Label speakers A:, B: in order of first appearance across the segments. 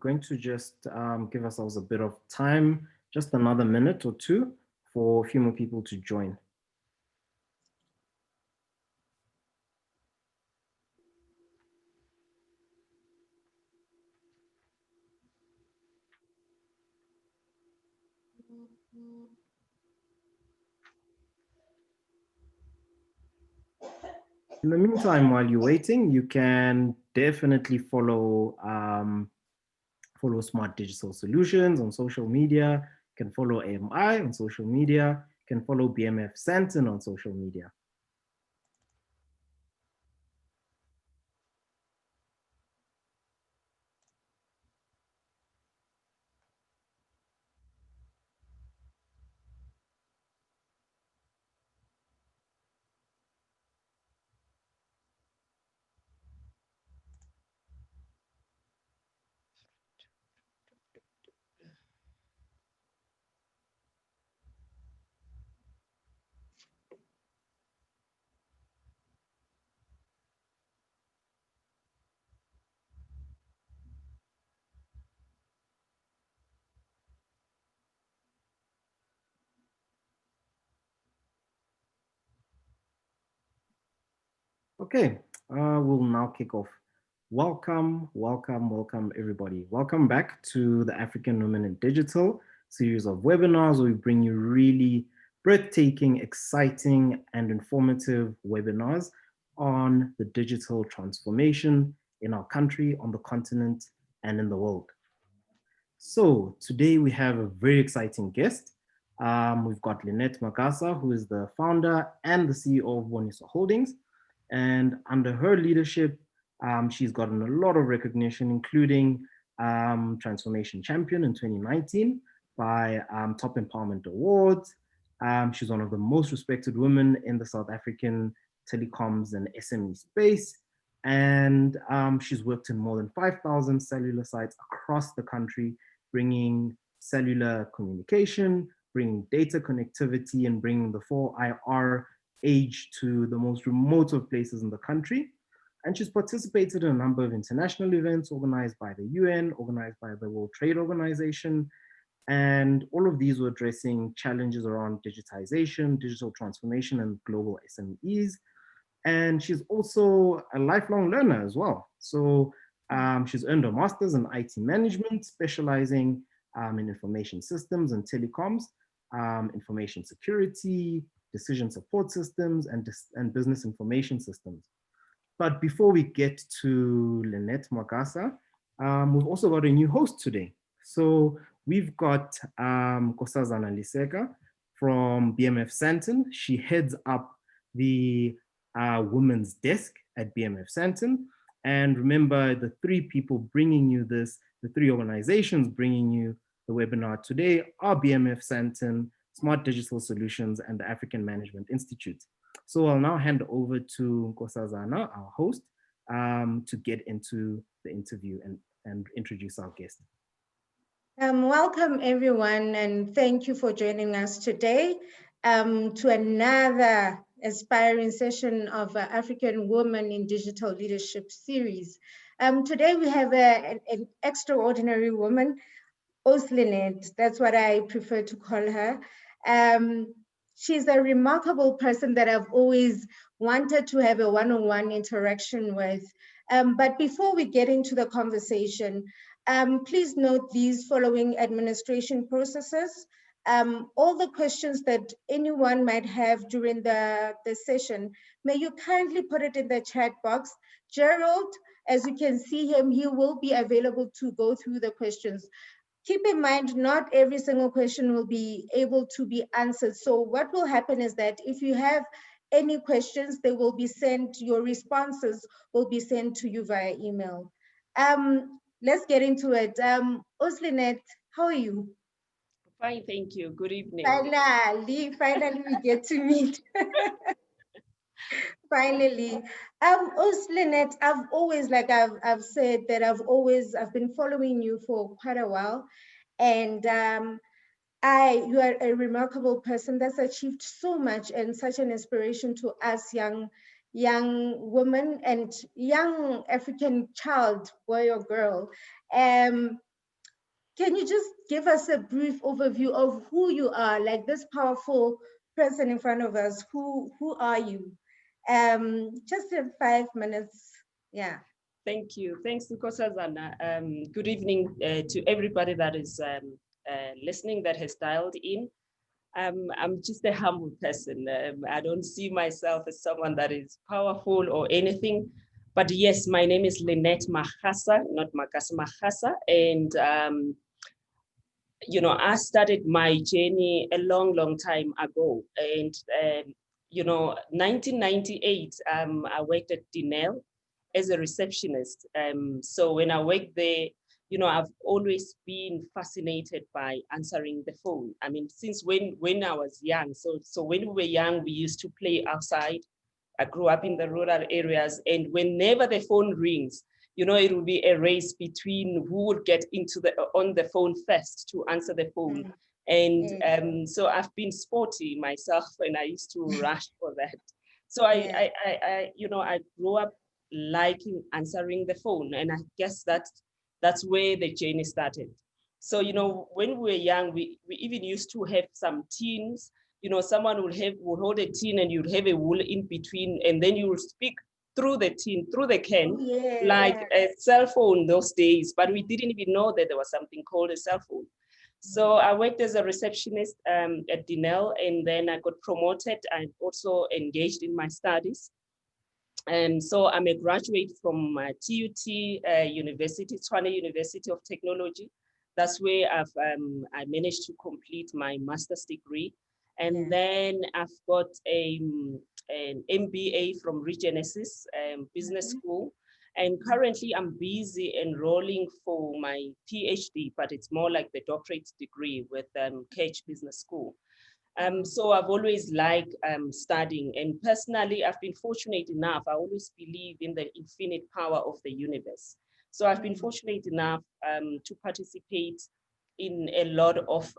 A: going to just give ourselves a bit of time, just another minute or two for a few more people to join. In the meantime, while you're waiting, you can definitely follow Smart Digital Solutions on social media. You can follow AMI on social media. You can follow BMF Sandton on social media. Okay, we'll now kick off. Welcome, welcome, welcome, everybody. Welcome back to the African Women in Digital series of webinars where we bring you really breathtaking, exciting, and informative webinars on the digital transformation in our country, on the continent, and in the world. So today we have a very exciting guest. We've got Lynette Magasa, who is the founder and the CEO of Boniso Holdings. And under her leadership, she's gotten a lot of recognition, including Transformation Champion in 2019 by Top Empowerment Awards. She's one of the most respected women in the South African telecoms and SME space. And she's worked in more than 5,000 cellular sites across the country, bringing cellular communication, bringing data connectivity, and bringing the 4IR age to the most remote of places in the country. And she's participated in a number of international events organized by the UN, organized by the World Trade Organization. And all of these were addressing challenges around digitization, digital transformation, and global SMEs. And she's also a lifelong learner as well. So she's earned a master's in IT management, specializing in information systems and telecoms, information security, decision support systems, and business information systems. But before we get to Lynette Magasa, we've also got a new host today. So we've got Nkosazana Liseka from BMF Sandton. She heads up the women's desk at BMF Sandton. And remember, the three people bringing you this, the three organizations bringing you the webinar today are BMF Sandton, Smart Digital Solutions, and the African Management Institute. So I'll now hand over to Nkosazana, our host, to get into the interview and introduce our guest.
B: Welcome everyone, and thank you for joining us today to another aspiring session of African Women in Digital Leadership series. Today we have an extraordinary woman, Lynette, that's what I prefer to call her. She's a remarkable person that I've always wanted to have a one-on-one interaction with. But before we get into the conversation, please note these following administration processes. All the questions that anyone might have during the session, may you kindly put it in the chat box. Gerald, as you can see him, he will be available to go through the questions. Keep in mind, not every single question will be able to be answered. So what will happen is that if you have any questions, they will be sent, your responses will be sent to you via email. Let's get into it. Lynette, how are you?
C: Fine, thank you. Good evening.
B: Finally we get to meet. Finally. Lynette, I've always, like I've said that I've been following you for quite a while. And you are a remarkable person that's achieved so much and such an inspiration to us young women and young African child, boy or girl. can you just give us a brief overview of who you are, like this powerful person in front of us? Who are you? Just in 5 minutes. Yeah.
C: Thank you. Thanks, Nkosazana. Good evening to everybody that is listening, that has dialed in. I'm just a humble person. I don't see myself as someone that is powerful or anything. But yes, my name is Lynette Magasa, not Magasa, Magasa. And, you know, I started my journey a long, long time ago. And, you know, 1998, I worked at Denel as a receptionist. So when I worked there, you know, I've always been fascinated by answering the phone. I mean, since when I was young. So when we were young, we used to play outside. I grew up in the rural areas, and whenever the phone rings, you know, it will be a race between who would get on the phone first to answer the phone. And so I've been sporty myself, and I used to rush for that. So I you know, I grew up liking answering the phone, and I guess that's where the journey started. So, you know, when we were young, we even used to have some tins. You know, someone would hold a tin, and you'd have a wool in between, and then you will speak through the tin, through the can, like a cell phone those days. But we didn't even know that there was something called a cell phone. So I worked as a receptionist at Denel, and then I got promoted. I also engaged in my studies. And so I'm a graduate from TUT University, Tshwane University of Technology. That's where I managed to complete my master's degree. And then I've got an MBA from Regenesis Business School. And currently I'm busy enrolling for my PhD, but it's more like the doctorate degree with Cage Business School. So I've always liked studying, and personally, I've been fortunate enough. I always believe in the infinite power of the universe. So I've been fortunate enough to participate in a lot of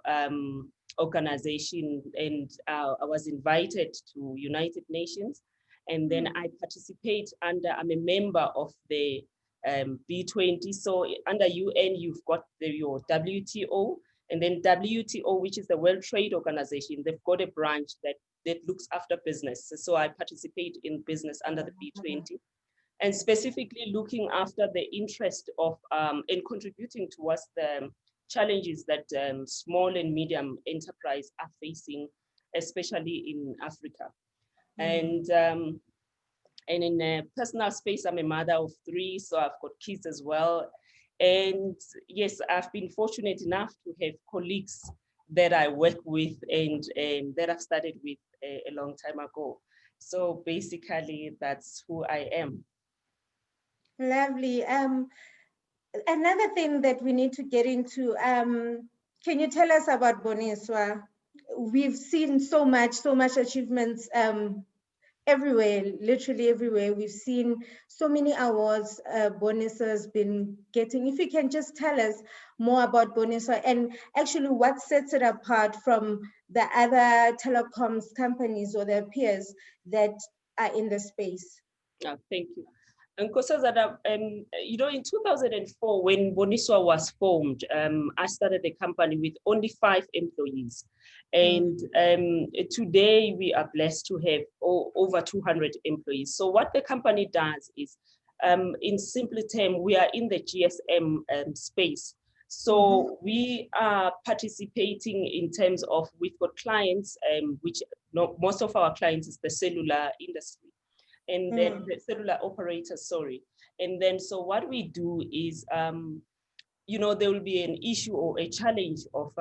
C: organizations, and I was invited to United Nations, and then I participate I'm a member of the B20. So under UN, you've got your WTO. And then WTO, which is the World Trade Organization, they've got a branch that looks after business. So I participate in business under the B20, and specifically looking after the interest of and contributing towards the challenges that small and medium enterprise are facing, especially in Africa. And in a personal space, I'm a mother of 3, so I've got kids as well. And yes, I've been fortunate enough to have colleagues that I work with and that I've started with a long time ago. So basically, that's who I am.
B: Lovely. Another thing that we need to get into, can you tell us about Boniswa? We've seen so much achievements everywhere, literally everywhere. We've seen so many awards Boniswa has been getting. If you can just tell us more about Boniswa and actually what sets it apart from the other telecoms companies or their peers that are in the space.
C: Oh, thank you. And Nkosazana, you know, in 2004, when Boniswa was formed, I started the company with only 5 employees. And today we are blessed to have over 200 employees. So what the company does is, in simple terms, we are in the GSM space. So we are participating in terms of, we've got clients, which most of our clients is the cellular industry. And then the cellular operators, sorry. And then, so what we do is, you know, there will be an issue or a challenge of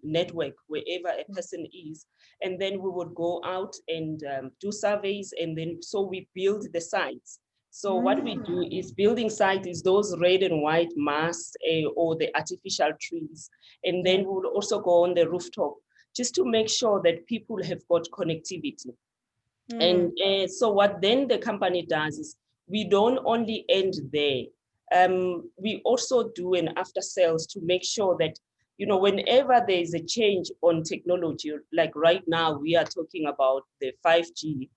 C: network wherever a person is. And then we would go out and do surveys. And then, so we build the sites. So what we do is, building site is those red and white masts or the artificial trees. And then we'll also go on the rooftop just to make sure that people have got connectivity. And so what then the company does is, we don't only end there. We also do an after sales to make sure that, you know, whenever there is a change on technology, like right now we are talking about the 5G,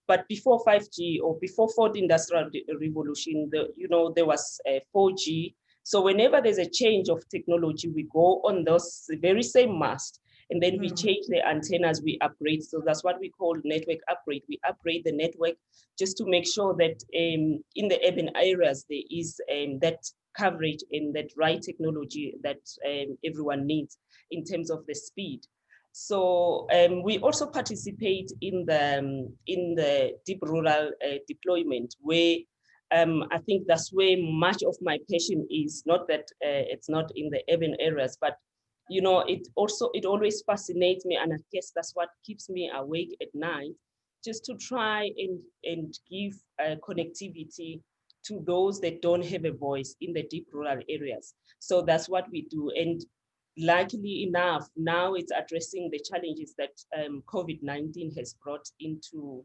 C: but before 5G or before fourth industrial revolution, you know, there was 4G, So whenever there's a change of technology, we go on those very same mast, and then we change the antennas, we upgrade. So that's what we call network upgrade. We upgrade the network just to make sure that in the urban areas, there is that coverage and that right technology that everyone needs in terms of the speed. So we also participate in the deep rural deployment, where I think that's where much of my passion is. Not that it's not in the urban areas, but you know, it always fascinates me, and I guess that's what keeps me awake at night, just to try and give connectivity to those that don't have a voice in the deep rural areas. So that's what we do. And luckily enough, now it's addressing the challenges that COVID-19 has brought into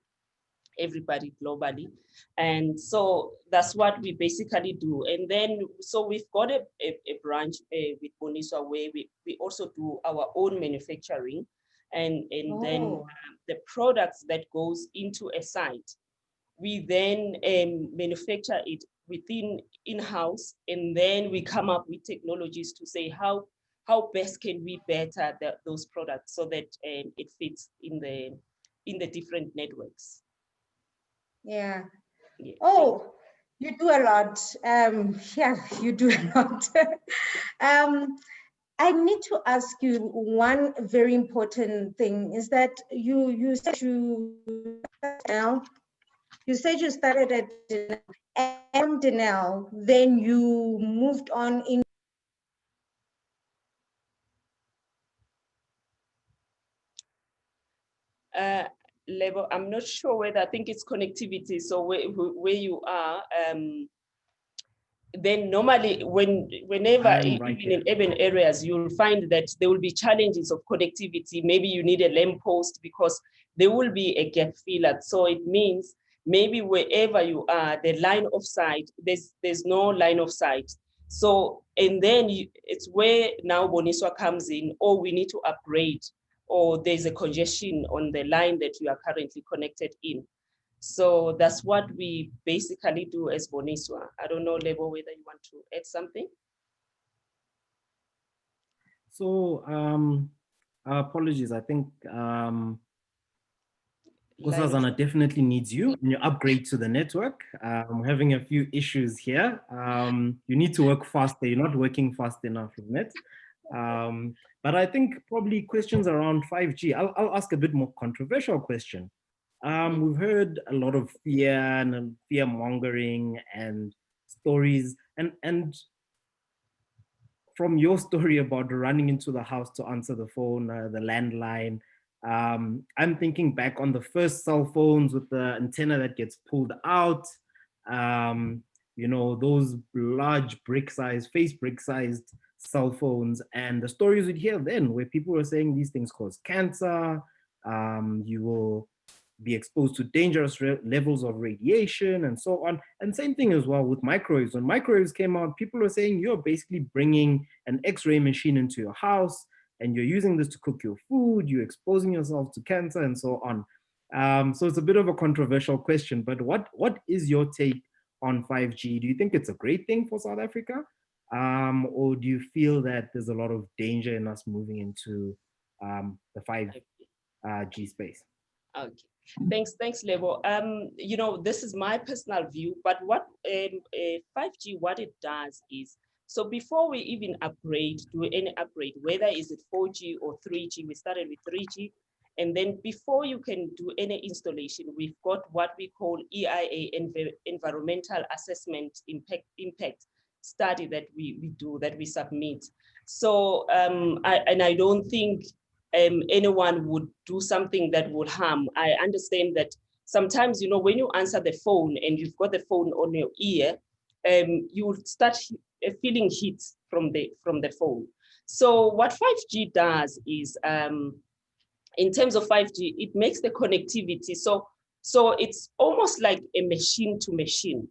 C: everybody globally. And so that's what we basically do. And then, so we've got a branch with Boniswa where we also do our own manufacturing. And then the products that goes into a site, we then manufacture it within in-house, and then we come up with technologies to say how best can we better those products so that it fits in the different networks.
B: Yeah.
C: Yeah.
B: Oh, you do a lot. Yeah, you do a lot. I need to ask you one very important thing, is that you said you started at Denel, then you moved on in.
C: Level, I'm not sure whether, I think it's connectivity. So where you are, then normally whenever even in urban areas, you'll find that there will be challenges of connectivity. Maybe you need a lamppost because there will be a gap filler. So it means maybe wherever you are, the line of sight, there's no line of sight. So, and then it's where now Boniswa comes in, or we need to upgrade, or there's a congestion on the line that you are currently connected in. So that's what we basically do as Boniswa. I don't know, Lebo, whether you want to add something.
A: So apologies, I think Nkosazana definitely needs you in your upgrade to the network. I'm having a few issues here. You need to work faster. You're not working fast enough, isn't it? But I think probably questions around 5G. I'll ask a bit more controversial question. We've heard a lot of fear and fear mongering and stories, and from your story about running into the house to answer the phone, the landline, I'm thinking back on the first cell phones with the antenna that gets pulled out, you know, those large face brick sized cell phones, and the stories we'd hear then where people were saying these things cause cancer, you will be exposed to dangerous levels of radiation and so on. And same thing as well with microwaves. When microwaves came out, people were saying you're basically bringing an X-ray machine into your house and you're using this to cook your food, you're exposing yourself to cancer and so on. So it's a bit of a controversial question, but what is your take on 5G? Do you think it's a great thing for South Africa? Or do you feel that there's a lot of danger in us moving into the 5G space?
C: Okay. Thanks, Lebo. You know, this is my personal view, but what 5G, what it does is, so before we even do any upgrade, whether is it 4G or 3G, we started with 3G, and then before you can do any installation, we've got what we call EIA, Environmental Assessment Impact Study that we do, that we submit. So, I don't think anyone would do something that would harm. I understand that sometimes, you know, when you answer the phone and you've got the phone on your ear, you will start feeling heat from the phone. So what 5G does is, in terms of 5G, it makes the connectivity. So it's almost like a machine to machine.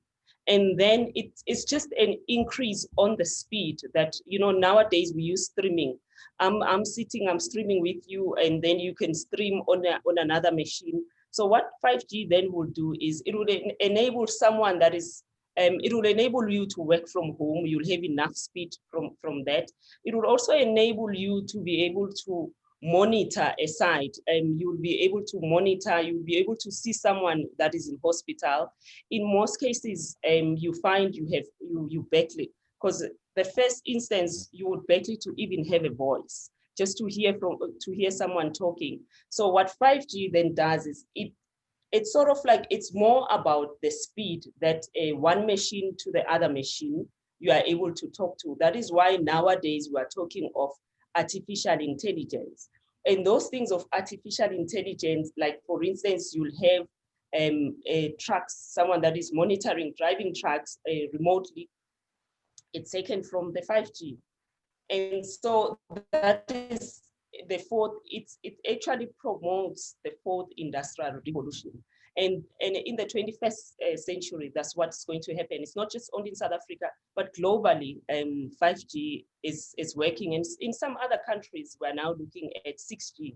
C: And then it's just an increase on the speed that, you know, nowadays we use streaming. I'm streaming with you, and then you can stream on another machine. So what 5G then will do is it will enable someone that is It will enable you to work from home. You'll have enough speed from that. It will also enable you to be able to monitor a site. You'll be able to monitor, you'll be able to see someone that is in hospital. In most cases, you find you backlit, because the first instance you would backlit to even have a voice, just to hear someone talking. So what 5G then does is it's sort of like, it's more about the speed that one machine to the other machine you are able to talk to. That is why nowadays we are talking of artificial intelligence. And those things of artificial intelligence, like for instance, you'll have trucks, someone that is monitoring driving trucks remotely. It's taken from the 5G. And so that is the fourth, it actually promotes the fourth industrial revolution. And in the 21st century, that's what's going to happen. It's not just only in South Africa, but globally, 5G is working. And in some other countries, we're now looking at 6G.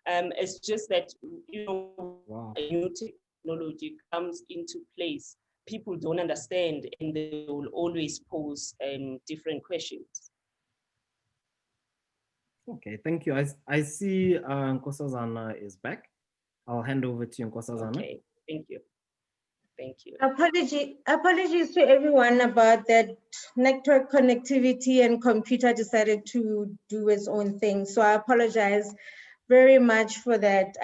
C: It's just that, you know, wow, a new technology comes into place, people don't understand, and they will always pose different questions.
A: Okay, thank you. I see Nkosazana is back. I'll hand over to you, Nkosazana.
C: Okay, thank you. Thank you.
B: Apologies to everyone about that. Network connectivity and computer decided to do its own thing. So I apologize very much for that.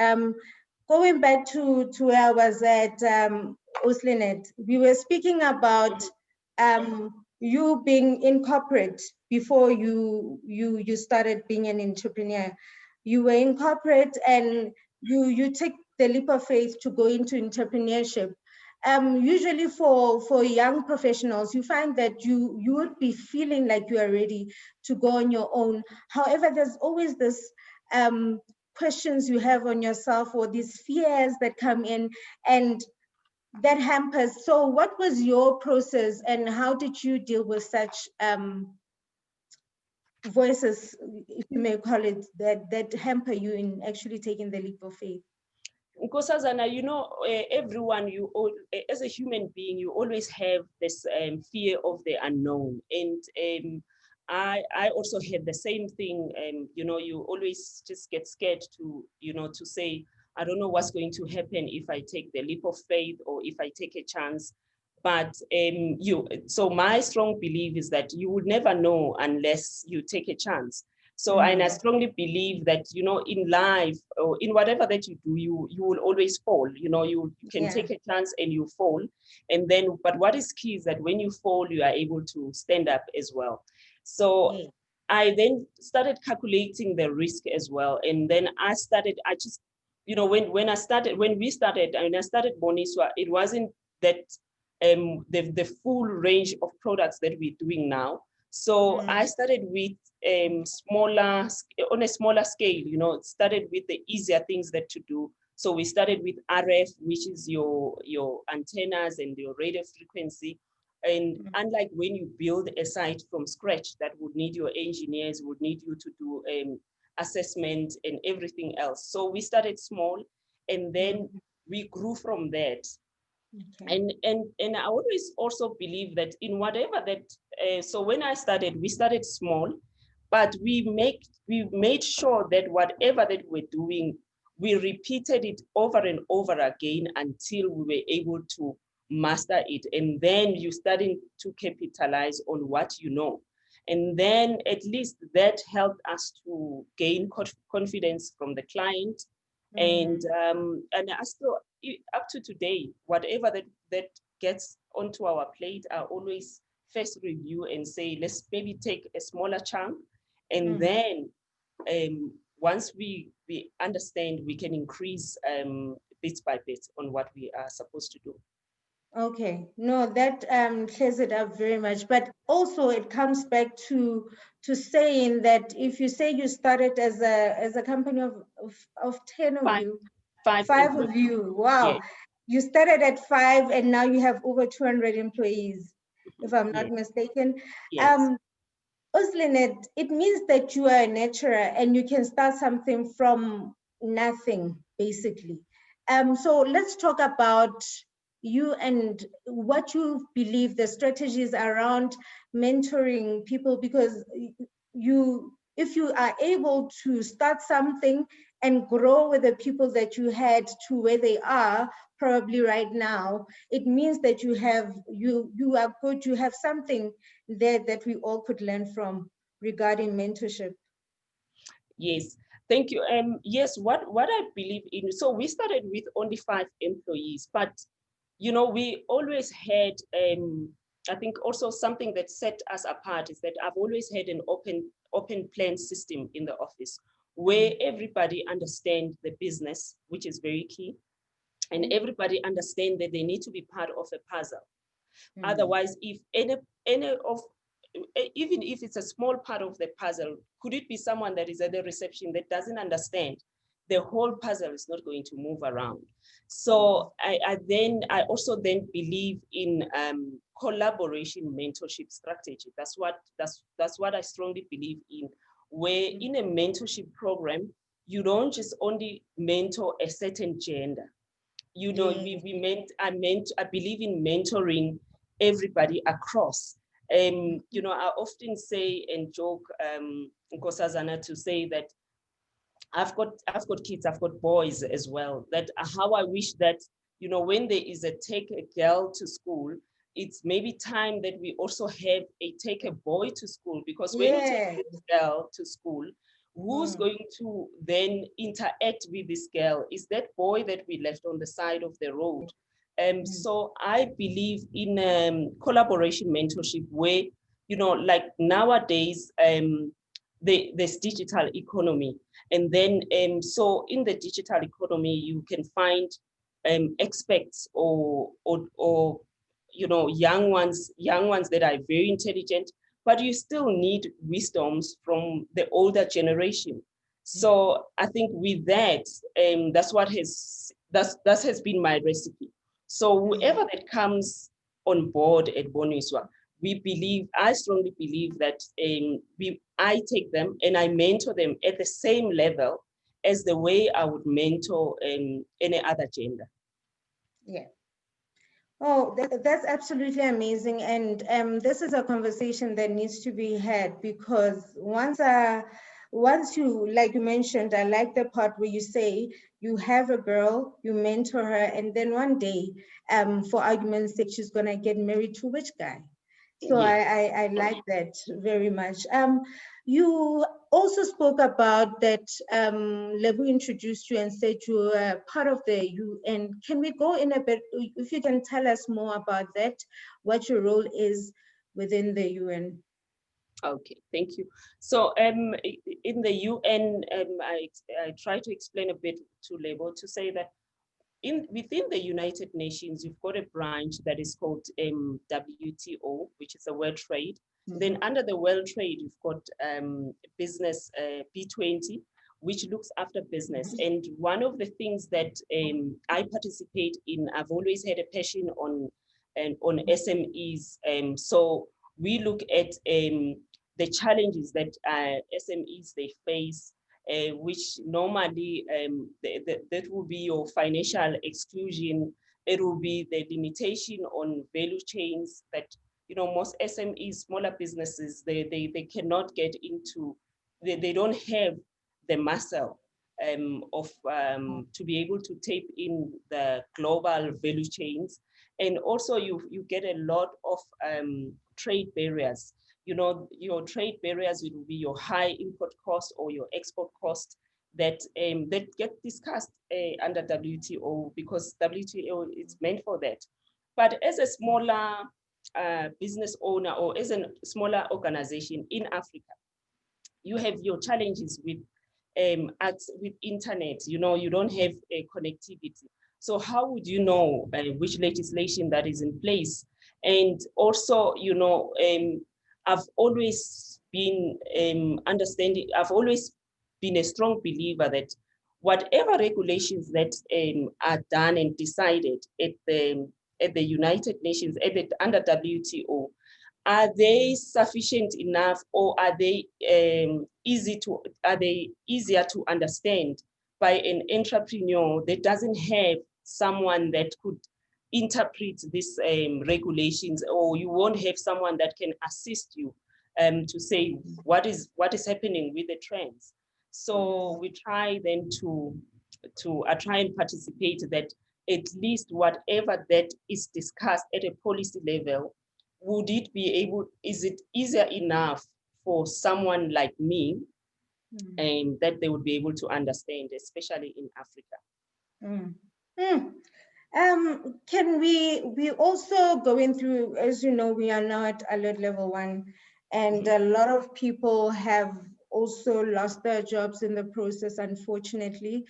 B: Going back to where I was at, Uslinet, we were speaking about you being in corporate before you started being an entrepreneur. You were in corporate and you take the leap of faith to go into entrepreneurship. Usually for young professionals, you find that you would be feeling like you are ready to go on your own. However, there's always this questions you have on yourself, or these fears that come in and that hampers. So what was your process and how did you deal with such voices, if you may call it, that hamper you in actually taking the leap of faith?
C: Nkosazana, you know, everyone, as a human being, you always have this fear of the unknown. And I also had the same thing. You know, you always just get scared to, you know, to say, I don't know what's going to happen if I take the leap of faith or if I take a chance. But so my strong belief is that you would never know unless you take a chance. So, and I strongly believe that, you know, in life or in whatever that you do, you will always fall. You know, you can take a chance and you fall. And then, but what is key is that when you fall, you are able to stand up as well. So I then started calculating the risk as well. And then I just, you know, when we started, and I started Boniswa, it wasn't that the full range of products that we're doing now. So I started with on a smaller scale, you know, started with the easier things that to do. So we started with RF, which is your antennas and your radio frequency. And unlike when you build a site from scratch, that would need your engineers, would need you to do assessment and everything else. So we started small and then we grew from that. And I always also believe that in whatever that, so when I started, we started small, but we made sure that whatever that we're doing, we repeated it over and over again until we were able to master it. And then you starting to capitalize on what you know. And then at least that helped us to gain confidence from the client. And I still, up to today, whatever that gets onto our plate, I always first review and say, let's maybe take a smaller chunk. And then once we understand, we can increase bit by bit on what we are supposed to do.
B: Okay, no, that clears it up very much. But also it comes back to saying that if you say you started as a company of 10 of you, five of you, wow. Yes. You started at 5 and now you have over 200 employees, if I'm not mistaken. Yes. Uslinet, it means that you are a nurturer and you can start something from nothing, basically. So let's talk about you and what you believe the strategies around mentoring people, because if you are able to start something and grow with the people that you had to where they are probably right now, it means that you are good, you have something there that we all could learn from regarding mentorship.
C: Yes, thank you. Yes, what I believe in, so we started with only 5 employees, but we always had, I think also something that set us apart is that I've always had an open plan system in the office where everybody understands the business, which is very key, and everybody understand that they need to be part of a puzzle. Otherwise, if any of, even if it's a small part of the puzzle, could it be someone that is at the reception that doesn't understand, the whole puzzle is not going to move around. So I also then believe in collaboration mentorship strategy. That's what I strongly believe in, where in a mentorship program, you don't just only mentor a certain gender. I believe in mentoring everybody across. I often say and joke, Nkosazana, to say that I've got kids, I've got boys as well, that how I wish that, when there is a take a girl to school, it's maybe time that we also have a take a boy to school, because when you take a girl to school, who's going to then interact with this girl? Is that boy that we left on the side of the road? So I believe in collaboration mentorship where, like nowadays, there's digital economy. And then, so in the digital economy, you can find experts or young ones that are very intelligent, but you still need wisdoms from the older generation. So I think with that, that has been my recipe. So whoever that comes on board at Bonwiswa, I strongly believe that I take them and I mentor them at the same level as the way I would mentor any other gender.
B: Yeah. Oh, that's absolutely amazing. And this is a conversation that needs to be had, because once you, like you mentioned, I like the part where you say you have a girl, you mentor her, and then one day, for argument's sake, she's gonna get married to which guy? So yes. I like that very much. You also spoke about that Lebu introduced you and said you were part of the UN. Can we go in a bit, if you can tell us more about that, what your role is within the UN?
C: Okay, thank you. So in the UN, I try to explain a bit to Lebo to say that within the United Nations, you've got a branch that is called WTO, which is a World Trade. Then under the World Trade, you've got business B20, which looks after business. And one of the things that I participate in, I've always had a passion on SMEs. So we look at the challenges that SMEs they face, which normally that will be your financial exclusion. It will be the limitation on value chains that most SMEs, smaller businesses, they cannot get into. They don't have the muscle to be able to tap in the global value chains, and also you get a lot of trade barriers. Your trade barriers will be your high import cost or your export cost that get discussed under WTO, because WTO is meant for that. But as a smaller business owner or as a smaller organization in Africa, you have your challenges with internet. You don't have connectivity. So how would you know which legislation that is in place? And also, I've always been I've always been a strong believer that whatever regulations that are done and decided at the United Nations, under WTO, are they sufficient enough, or are they easier to understand by an entrepreneur that doesn't have someone that could interpret these regulations, or you won't have someone that can assist you to say what is happening with the trends. So we try then to try and participate, that at least whatever that is discussed at a policy level, is it easier enough for someone like me, and that they would be able to understand, especially in Africa.
B: Can we also going through, as you know, we are now at alert level 1, and a lot of people have also lost their jobs in the process, unfortunately,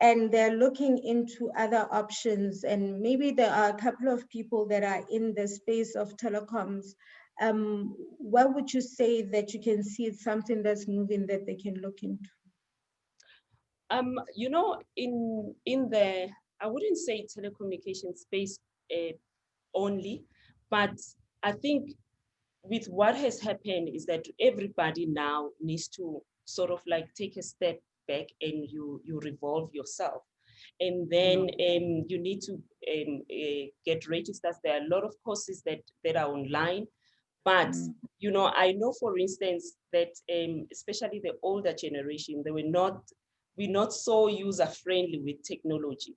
B: and they're looking into other options, and maybe there are a couple of people that are in the space of telecoms. What would you say that you can see it's something that's moving that they can look into?
C: You know, in the, I wouldn't say telecommunication space only, but I think with what has happened is that everybody now needs to sort of like take a step back, and you revolve yourself, and then you need to get registered. There are a lot of courses that are online, but you know, I know, for instance, that especially the older generation, we're not so user friendly with technology.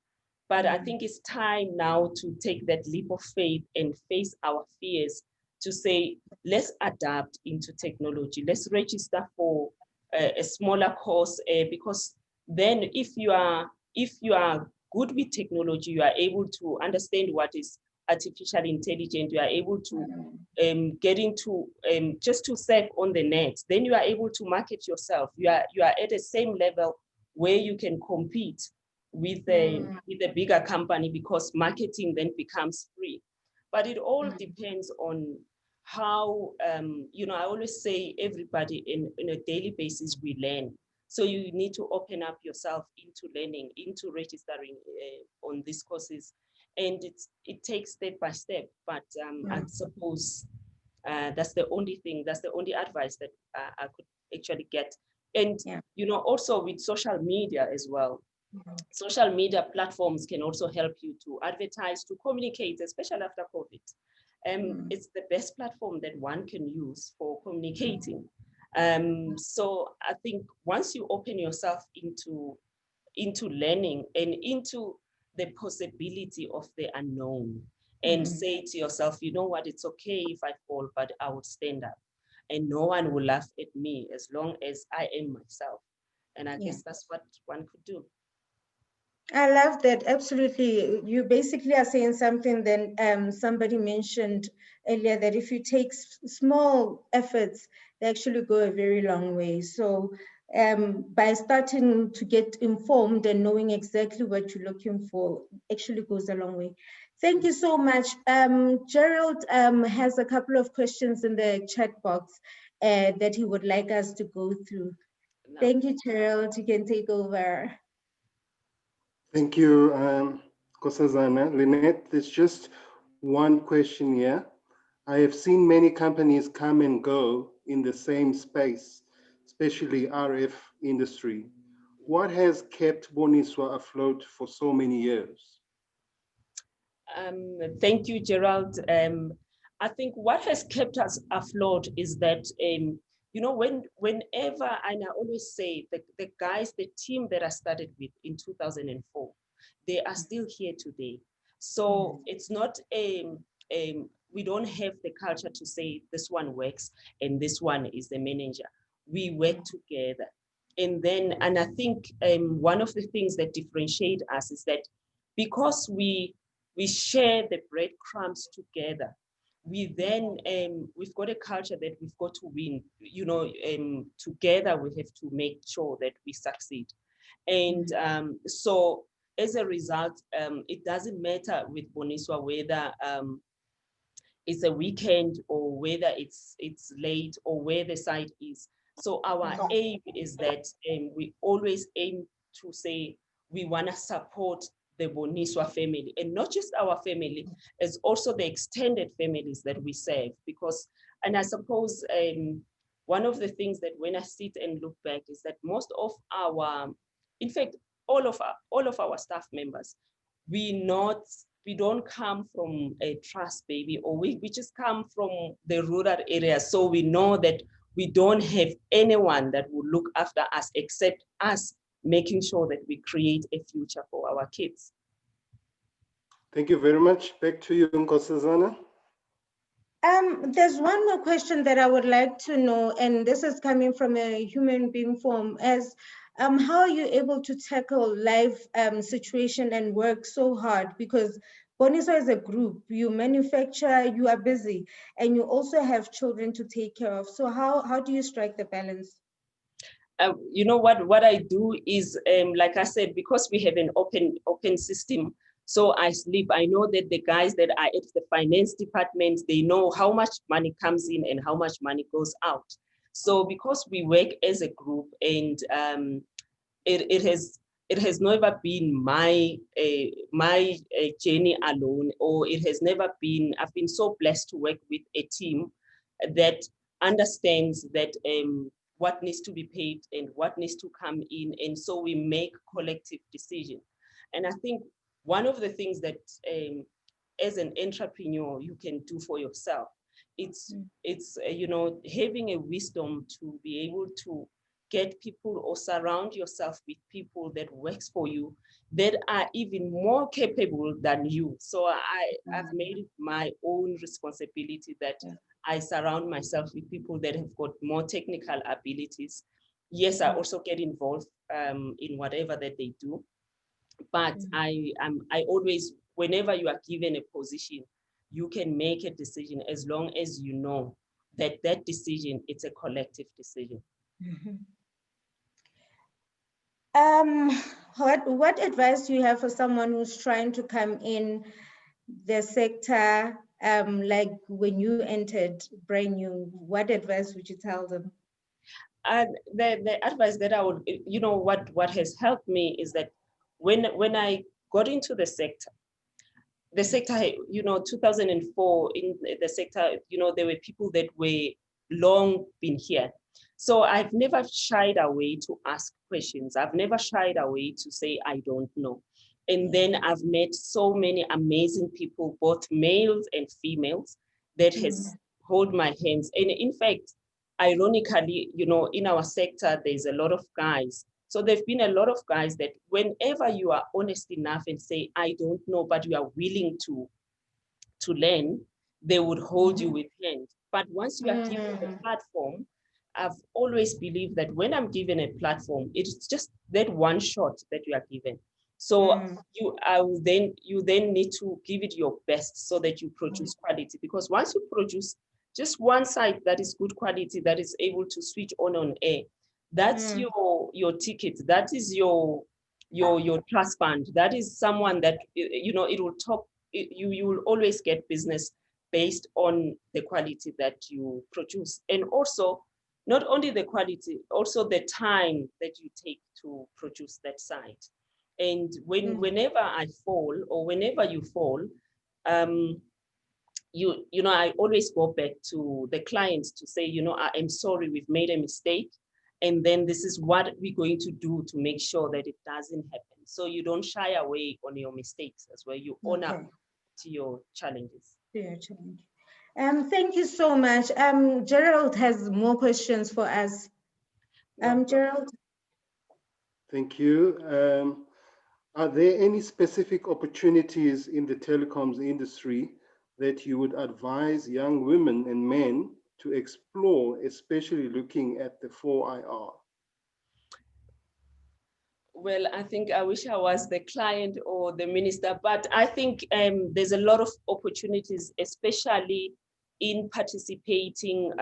C: But I think it's time now to take that leap of faith and face our fears, to say, let's adapt into technology. Let's register for a smaller course, because then if you are good with technology, you are able to understand what is artificial intelligence, you are able to get into just to surf on the net, then you are able to market yourself. You are at the same level where you can compete with a bigger company, because marketing then becomes free. But it all depends on how, you know, I always say everybody in a daily basis, we learn. So you need to open up yourself into learning, into registering on these courses. And it takes step by step, but I suppose that's the only thing, that's the only advice that I could actually get. And, you know, also with social media as well, social media platforms can also help you to advertise, to communicate, especially after COVID. It's the best platform that one can use for communicating. So I think once you open yourself into learning and into the possibility of the unknown, and say to yourself, you know what, it's okay if I fall, but I will stand up, and no one will laugh at me as long as I am myself. And I guess that's what one could do.
B: I love that. Absolutely. You basically are saying something that somebody mentioned earlier, that if you take small efforts, they actually go a very long way. So by starting to get informed and knowing exactly what you're looking for actually goes a long way. Thank you so much. Gerald has a couple of questions in the chat box that he would like us to go through. No. Thank you, Gerald. You can take over.
D: Thank you, Nkosazana. Lynette, there's just one question here. I have seen many companies come and go in the same space, especially RF industry. What has kept Boniswa afloat for so many years?
C: Thank you, Gerald. I think what has kept us afloat is that, you know, whenever, and I always say, the guys, the team that I started with in 2004, they are still here today. So it's not, we don't have the culture to say this one works and this one is the manager. We work together. And I think one of the things that differentiate us is that because we share the breadcrumbs together, we then, we've got a culture that we've got to win, you know, together we have to make sure that we succeed. And so as a result, it doesn't matter with Boniswa whether it's a weekend or whether it's late or where the site is. So our aim is that we always aim to say we want to support the Boniswa family, and not just our family, as also the extended families that we serve. Because, and I suppose one of the things that when I sit and look back is that most of our, in fact, all of our staff members, we not we don't come from a trust baby, or we just come from the rural area. So we know that we don't have anyone that will look after us except us making sure that we create a future for our kids.
D: Thank you very much. Back to you, Nkosazana.
B: There's one more question that I would like to know, and this is coming from a human being form, as how are you able to tackle life situation and work so hard? Because Boniso is a group, you manufacture, you are busy, and you also have children to take care of. So how do you strike the balance?
C: You know what I do is, like I said, because we have an open system, so I sleep. I know that the guys that are at the finance department, they know how much money comes in and how much money goes out. So because we work as a group, and it has never been my journey alone, or it has never been. I've been so blessed to work with a team that understands that what needs to be paid and what needs to come in, and so we make collective decisions. And I think one of the things that as an entrepreneur you can do for yourself, it's you know, having a wisdom to be able to get people or surround yourself with people that works for you that are even more capable than you. So I've made it my own responsibility that I surround myself with people that have got more technical abilities. Yes, I also get involved in whatever that they do, but I always, whenever you are given a position, you can make a decision as long as you know that that decision, it's a collective decision.
B: What advice do you have for someone who's trying to come in the sector, like when you entered brand new? What advice would you tell them?
C: The advice that I would, you know, what has helped me is that when I got into the sector, you know, 2004, in the sector, you know, there were people that were long been here. So I've never shied away to ask questions. I've never shied away to say, I don't know. And then I've met so many amazing people, both males and females, that has hold my hands. And in fact, ironically, you know, in our sector, there's a lot of guys. So there've been a lot of guys that whenever you are honest enough and say, I don't know, but you are willing to learn, they would hold you with hands. But once you are given a platform, I've always believed that when I'm given a platform, it's just that one shot that you are given. So you then need to give it your best so that you produce quality. Because once you produce just one site that is good quality, that is able to switch on air, that's your ticket. That is your trust fund. That is someone that, you know, it will top. You will always get business based on the quality that you produce, and also not only the quality, also the time that you take to produce that site. And whenever I fall, or whenever you fall, you know, I always go back to the clients to say, you know, I am sorry, we've made a mistake, and then this is what we're going to do to make sure that it doesn't happen. So you don't shy away on your mistakes as well. You own up to your challenges.
B: Thank you so much. Gerald has more questions for us. Gerald.
D: Thank you. Are there any specific opportunities in the telecoms industry that you would advise young women and men to explore, especially looking at the 4IR?
C: Well, I think I wish I was the client or the minister, but I think there's a lot of opportunities, especially in participating.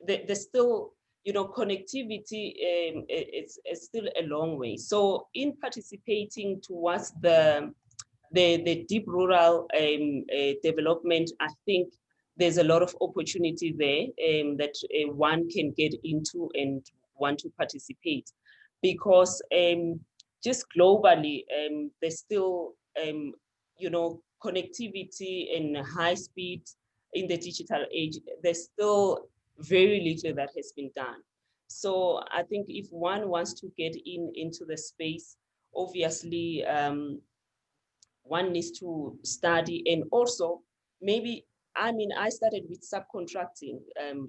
C: There's still, you know, connectivity, it's still a long way. So in participating towards the deep rural development, I think there's a lot of opportunity there that one can get into and want to participate. Because just globally, there's still, you know, connectivity and high speed in the digital age. There's still very little that has been done. So I think if one wants to get into the space, obviously one needs to study, and also maybe, I mean, I started with subcontracting.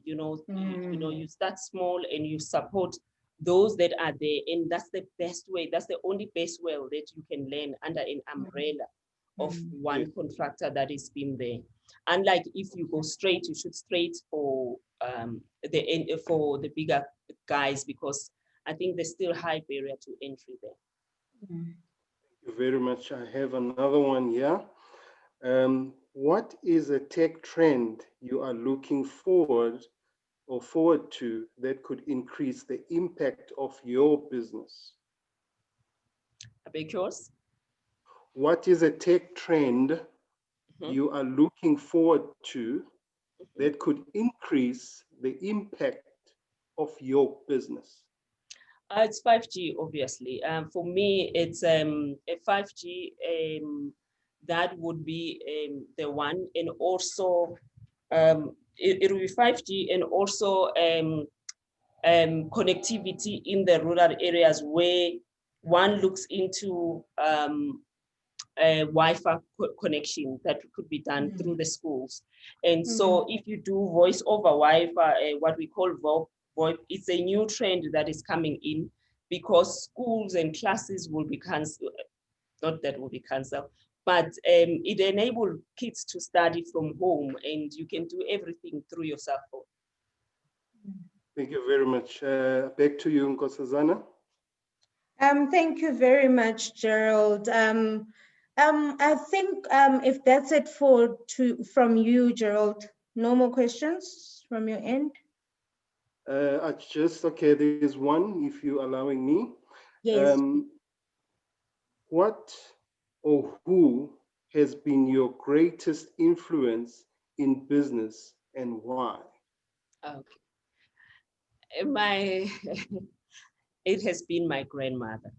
C: You start small and you support those that are there, and that's the best way. That's the only best way that you can learn under an umbrella of one contractor that is been there. Unlike if you go straight, you should straight for the bigger guys, because I think there's still high barrier to entry there.
D: Thank you very much. I have another one here. What is a tech trend you are looking forward to that could increase the impact of your business?
C: I beg yours?
D: What is a tech trend you are looking forward to that could increase the impact of your business?
C: It's 5G, obviously. For me, it's a 5G. That would be the one, and also it will be 5G, and also connectivity in the rural areas where one looks into Wi-Fi connection that could be done through the schools. And so if you do voice over Wi-Fi, what we call VoIP, it's a new trend that is coming in, because schools and classes will be canceled. Not that will be canceled, but it enables kids to study from home, and you can do everything through your cell phone.
D: Thank you very much. Back to you, Nkosazana.
B: Thank you very much, Gerald. I think if that's it from you, Gerald, no more questions from your end?
D: Okay, there's one, if you're allowing me.
B: Yes.
D: What or who has been your greatest influence in business, and why?
C: Okay. It has been my grandmother.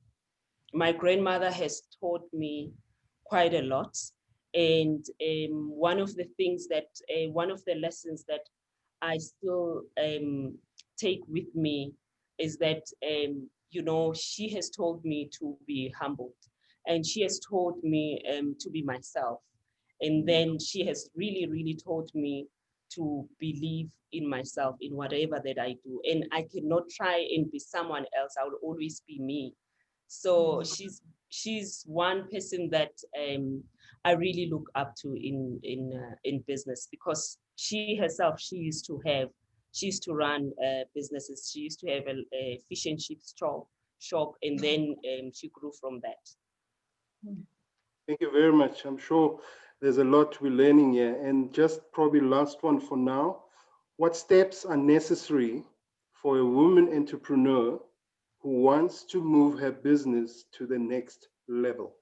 C: My grandmother has taught me quite a lot. And one of the things that, one of the lessons that I still take with me is that, she has told me to be humbled, and she has taught me to be myself. And then she has really, really taught me to believe in myself, in whatever that I do. And I cannot try and be someone else. I will always be me. So she's one person that I really look up to in business, because she herself, she used to run businesses. She used to have a fish and chips shop, and then she grew from that.
D: Thank you very much. I'm sure there's a lot we're learning here. And just probably last one for now. What steps are necessary for a woman entrepreneur who wants to move her business to the next level?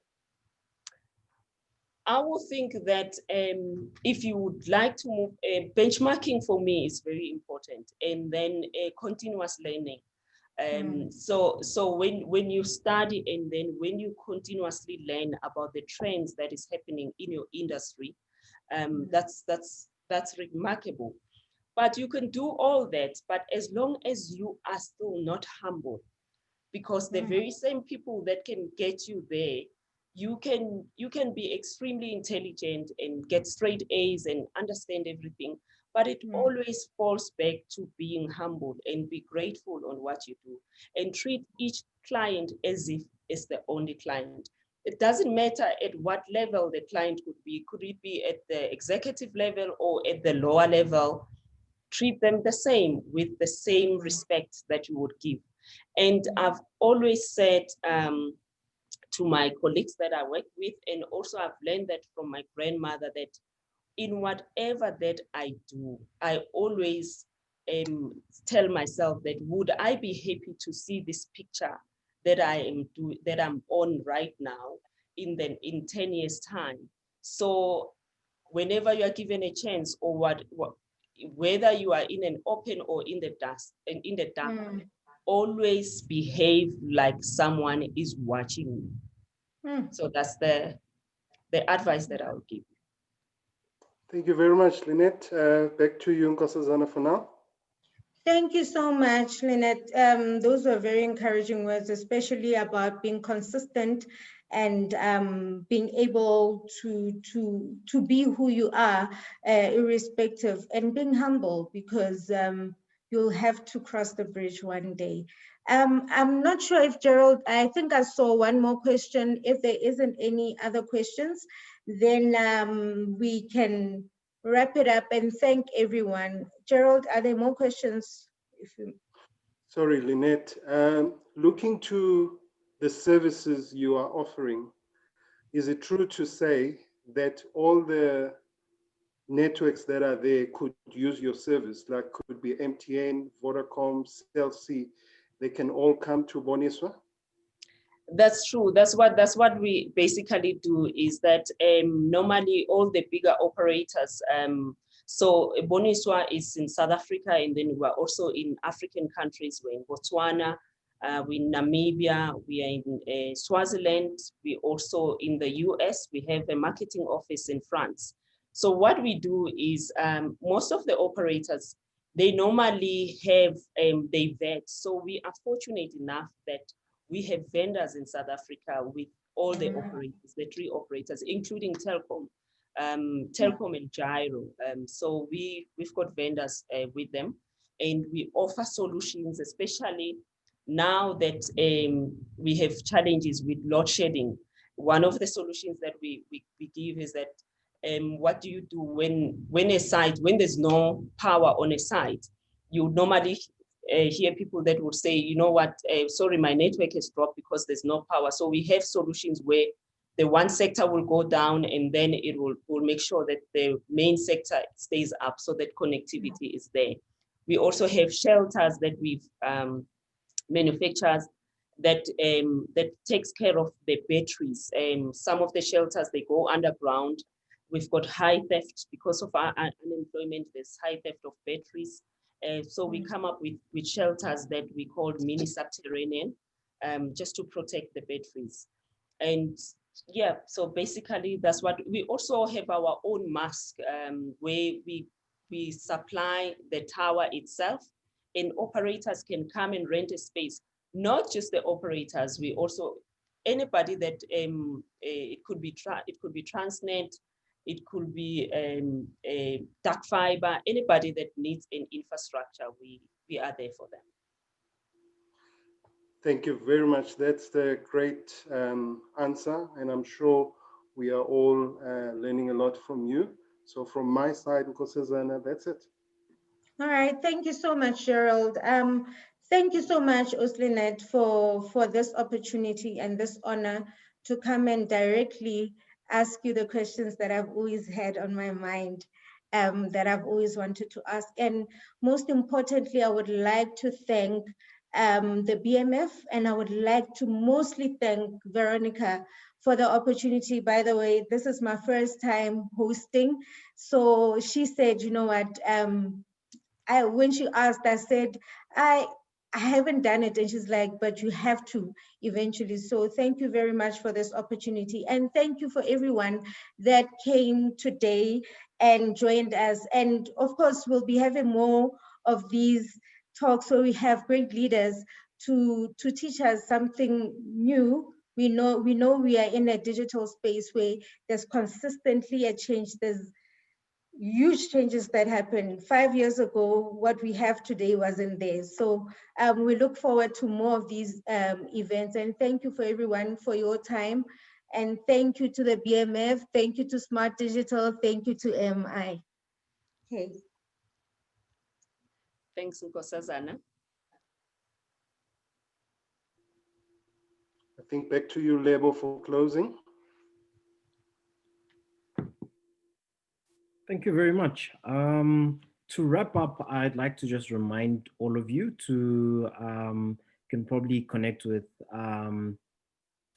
C: I will think that if you would like to move, benchmarking for me is very important, and then continuous learning. So when you study, and then when you continuously learn about the trends that is happening in your industry, that's remarkable. But you can do all that, but as long as you are still not humble, because the very same people that can get you there, you can be extremely intelligent and get straight A's and understand everything, but it always falls back to being humble and be grateful on what you do, and treat each client as if it's the only client. It doesn't matter at what level the client could be. Could it be at the executive level or at the lower level? Treat them the same, with the same respect that you would give. And I've always said to my colleagues that I work with, and also I've learned that from my grandmother, that in whatever that I do, I always tell myself that, would I be happy to see this picture that I'm on right now in 10 years time? So whenever you are given a chance, or whether you are in an open or in the dark, always behave like someone is watching you. So that's the advice that I would give.
D: Thank you very much, Lynette. Back to you, Nkosazana, for now.
B: Thank you so much, Lynette. Those were very encouraging words, especially about being consistent and being able to be who you are, irrespective, and being humble, because you'll have to cross the bridge one day. I'm not sure if Gerald, I think I saw one more question. If there isn't any other questions, then we can wrap it up and thank everyone. Gerald, are there more questions?
D: Sorry, Lynette. Looking to the services you are offering, is it true to say that all the networks that are there could use your service, like could be MTN, Vodacom, Cell C, they can all come to Boniswa?
C: That's true. That's what we basically do, is that normally all the bigger operators, so Boniswa is in South Africa, and then we're also in African countries. We're in Botswana, we're in Namibia, we are in Swaziland, we also in the US, we have a marketing office in France. So what we do is most of the operators, they normally have they vet. So we are fortunate enough that we have vendors in South Africa with all the operators, the three operators, including Telkom, Telkom and Gyro. So we've got vendors with them, and we offer solutions, especially now that we have challenges with load shedding. One of the solutions that we give is that what do you do when there's no power on a site? You normally hear people that would say, you know what, sorry, my network has dropped because there's no power. So we have solutions where the one sector will go down, and then it will make sure that the main sector stays up so that connectivity is there. We also have shelters that we've manufactured that takes care of the batteries. Some of the shelters, they go underground. We've got high theft because of our unemployment. There's high theft of batteries. So we come up with shelters that we call mini subterranean, just to protect the batteries. And yeah, so basically that's what we also have, our own mask, where we supply the tower itself, and operators can come and rent a space. Not just the operators, we also, anybody that it could be Transnet, it could be a dark fiber, anybody that needs an infrastructure, we are there for them.
D: Thank you very much. That's the great answer, and I'm sure we are all learning a lot from you. So from my side, Nkosazana, that's it.
B: All right, thank you so much, Gerald. Thank you so much, Uslinet, for this opportunity and this honor to come and directly ask you the questions that I've always had on my mind, that I've always wanted to ask. And most importantly, I would like to thank the BMF, and I would like to mostly thank Veronica for the opportunity. By the way, this is my first time hosting. So she said, you know what, when she asked, I said, I haven't done it. And she's like, but you have to eventually. So thank you very much for this opportunity. And thank you for everyone that came today and joined us. And of course, we'll be having more of these talks where we have great leaders to teach us something new. We know we are in a digital space where there's consistently a change. There's huge changes that happened 5 years ago. What we have today wasn't there. So we look forward to more of these events. And thank you for everyone for your time. And thank you to the BMF. Thank you to Smart Digital. Thank you to MI. Okay.
C: Thanks, Nkosazana.
D: I think back to you, Lebo, for closing.
A: Thank you very much. To wrap up, I'd like to just remind all of you to can probably connect with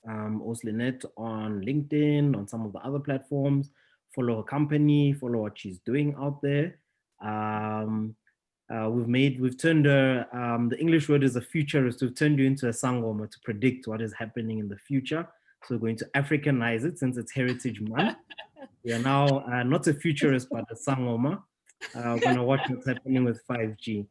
A: Uslinet on LinkedIn, on some of the other platforms, follow her company, follow what she's doing out there. We've turned her, the English word is a futurist, we've turned you into a sangoma to predict what is happening in the future. So we're going to Africanize it since it's Heritage Month. We are now not a futurist, but a sangoma. We're gonna watch what's happening with 5G.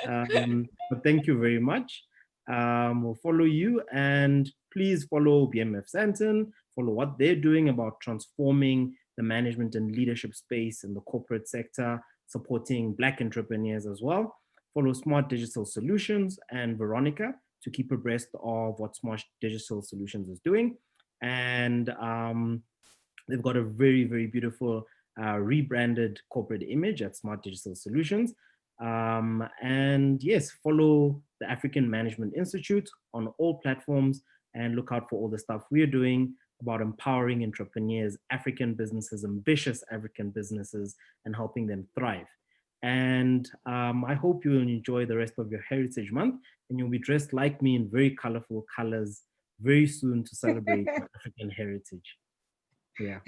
A: But thank you very much. will follow you, and please follow BMF Santon, follow what they're doing about transforming the management and leadership space in the corporate sector, supporting Black entrepreneurs as well. Follow Smart Digital Solutions and Veronica to keep abreast of what Smart Digital Solutions is doing. And they've got a very, very beautiful rebranded corporate image at Smart Digital Solutions. And yes, follow the African Management Institute on all platforms and look out for all the stuff we're doing about empowering entrepreneurs, African businesses, ambitious African businesses, and helping them thrive. And I hope you will enjoy the rest of your Heritage Month, and you'll be dressed like me in very colorful colors very soon to celebrate African heritage. Yeah.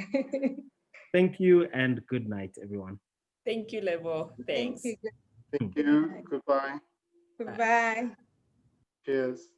A: Thank you and good night, everyone.
C: Thank you, Lebo. Thanks.
B: Thank you.
D: Thank you. Goodbye.
B: Goodbye.
D: Cheers.